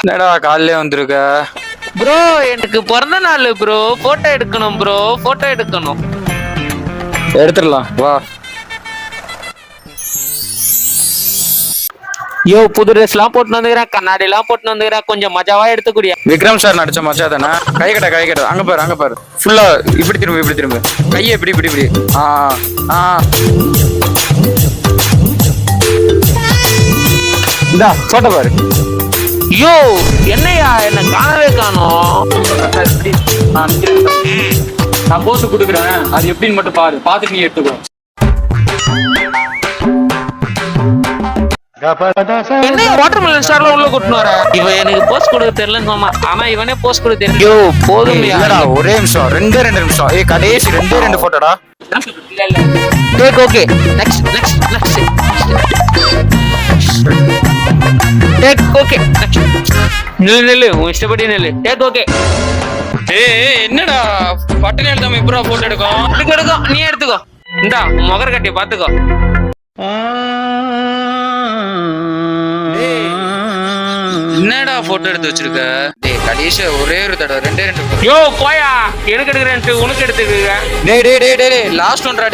என்னடா காலையிலே வந்திருக்க? ப்ரோ எனக்கு பிறந்த நாள் ப்ரோ, போட்டோ எடுக்கணும் ப்ரோ, போட்டோ எடுக்கணும். எடுத்துடலாம் வா. யோ புது ட்ரெஸ் எல்லாம் போட்டு வந்துக்கிறேன், கண்ணாடி எல்லாம் போட்டு வந்துக்கிறேன், கொஞ்சம் மஜாவா எடுத்துக்கூடிய. விக்ரம் சார் நடிச்ச மச்சா தானே? கை கட்ட அங்க பாரு ஃபுல்லா இப்படி திரும்ப கையை இப்படி இந்தா போட்ட பாரு. யோ என்னையா என்ன காணவே காணோம். நான் போஸ் கொடுக்குறேன், அது எப்படின்னு மட்டும் பாரு, பார்த்துட்டு நீ எடுத்துக்கோ. என்ன வாட்டர் மெலன் ஸ்டார்ல உள்ள கூட்டினு வர? இவன் எனக்கு போஸ்ட் கொடுக்க தெரியலன்னு சொன்னா, ஆனா இவனே போஸ்ட் கொடுக்க தெரியும். யோ போதும் ஒரே நிமிஷம், ரெண்டு நிமிஷம். கடைசி ரெண்டு போட்டோடா. Take okay. Next take okay. நில்லு உன் இஷ்டப்படி நில்லு. Take okay. என்னடா பட்டனை எழுதாம எப்படா போட்டோ எடுக்கும்? நீ எடுத்துக்கோ. இந்தா முகர கட்டி பாத்துக்கோ. என்னடா போட்டோ எடுத்து வச்சிருக்க? கடைசி ஒரே ஒரு தடவை ரெண்டு. யோ போயா, எனக்கு எடுக்கிறேன் உனக்கு எடுத்துக்க. லாஸ்ட் ஒன்றா.